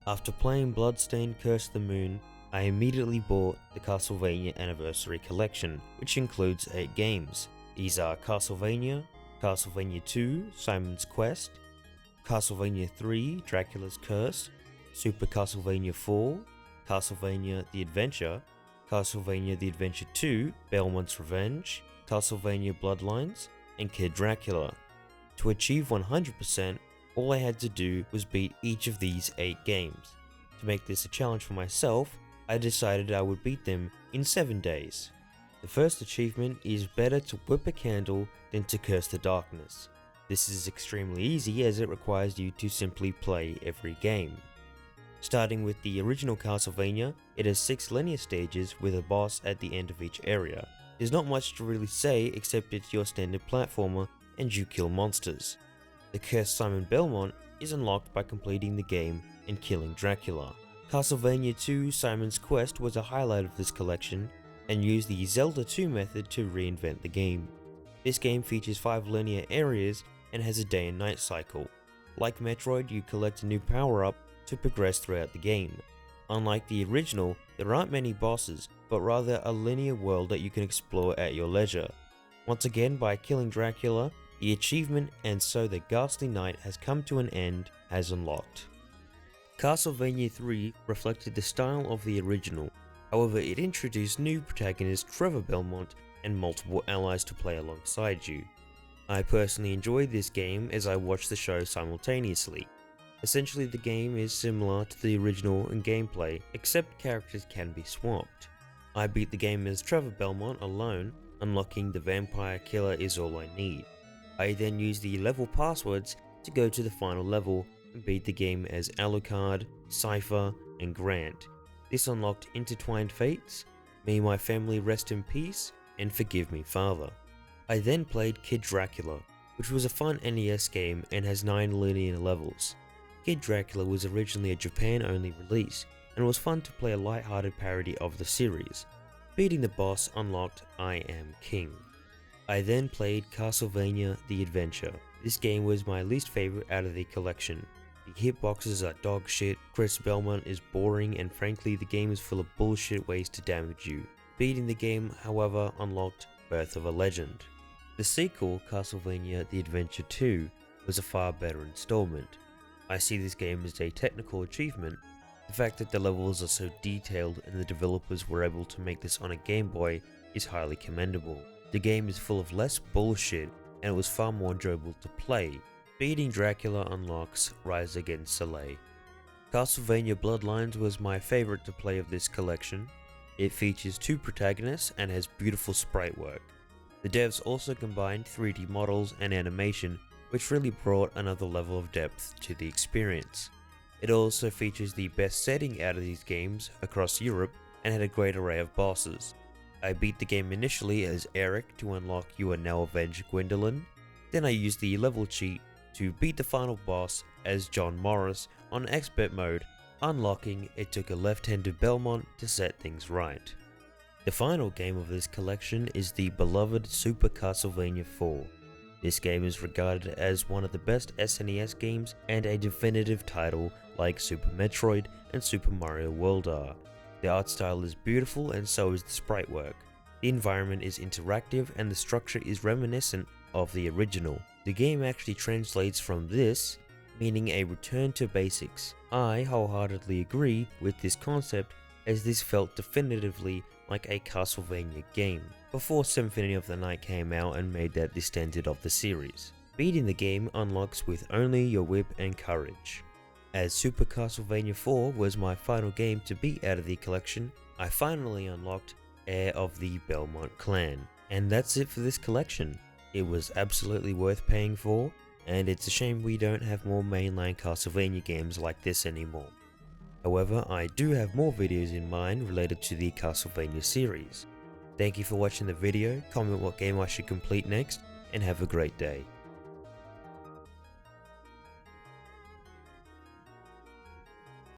After playing Bloodstained Curse of the Moon, I immediately bought the Castlevania Anniversary Collection, which includes 8 games. These are Castlevania, Castlevania 2, Simon's Quest, Castlevania 3, Dracula's Curse, Super Castlevania 4, Castlevania The Adventure, Castlevania The Adventure 2, Belmont's Revenge, Castlevania Bloodlines, and Kid Dracula. To achieve 100%, all I had to do was beat each of these 8 games. To make this a challenge for myself, I decided I would beat them in 7 days. The first achievement is better to whip a candle than to curse the darkness. This is extremely easy as it requires you to simply play every game. Starting with the original Castlevania, it has 6 linear stages with a boss at the end of each area. There's not much to really say except it's your standard platformer and you kill monsters. The cursed Simon Belmont is unlocked by completing the game and killing Dracula. Castlevania 2 Simon's Quest was a highlight of this collection and used the Zelda 2 method to reinvent the game. This game features 5 linear areas and has a day and night cycle. Like Metroid, you collect a new power-up to progress throughout the game. Unlike the original, there aren't many bosses, but rather a linear world that you can explore at your leisure. Once again, by killing Dracula, the achievement "and so the ghastly night has come to an end" has unlocked. Castlevania 3 reflected the style of the original, however it introduced new protagonist Trevor Belmont and multiple allies to play alongside you. I personally enjoyed this game as I watched the show simultaneously. Essentially the game is similar to the original in gameplay, except characters can be swapped. I beat the game as Trevor Belmont alone, unlocking the Vampire Killer is all I need. I then used the level passwords to go to the final level and beat the game as Alucard, Cypher, and Grant. This unlocked Intertwined Fates, May My Family Rest in Peace, and Forgive Me Father. I then played Kid Dracula, which was a fun NES game and has 9 linear levels. Kid Dracula was originally a Japan-only release, and was fun to play a light-hearted parody of the series. Beating the boss unlocked I Am King. I then played Castlevania The Adventure. This game was my least favorite out of the collection. The hitboxes are dog shit, Chris Belmont is boring, and frankly the game is full of bullshit ways to damage you. Beating the game, however, unlocked Birth of a Legend. The sequel, Castlevania The Adventure 2, was a far better installment. I see this game as a technical achievement. The fact that the levels are so detailed and the developers were able to make this on a Game Boy is highly commendable. The game is full of less bullshit and it was far more enjoyable to play. Beating Dracula unlocks Rise Against Soleil. Castlevania Bloodlines was my favorite to play of this collection. It features 2 protagonists and has beautiful sprite work. The devs also combined 3D models and animation, which really brought another level of depth to the experience. It also features the best setting out of these games across Europe and had a great array of bosses. I beat the game initially as Eric to unlock You Are Now Avenged Gwendolyn, then I used the level cheat to beat the final boss as John Morris on expert mode, unlocking It Took a Left-Handed Belmont to set things right. The final game of this collection is the beloved Super Castlevania 4. This game is regarded as one of the best SNES games and a definitive title like Super Metroid and Super Mario World are. The art style is beautiful and so is the sprite work. The environment is interactive and the structure is reminiscent of the original. The game actually translates from this, meaning a return to basics. I wholeheartedly agree with this concept as this felt definitively like a Castlevania game, before Symphony of the Night came out and made that the standard of the series. Beating the game unlocks with only your whip and courage. As Super Castlevania 4 was my final game to beat out of the collection, I finally unlocked Heir of the Belmont Clan. And that's it for this collection. It was absolutely worth paying for, and it's a shame we don't have more mainline Castlevania games like this anymore. However, I do have more videos in mind related to the Castlevania series. Thank you for watching the video, comment what game I should complete next, and have a great day.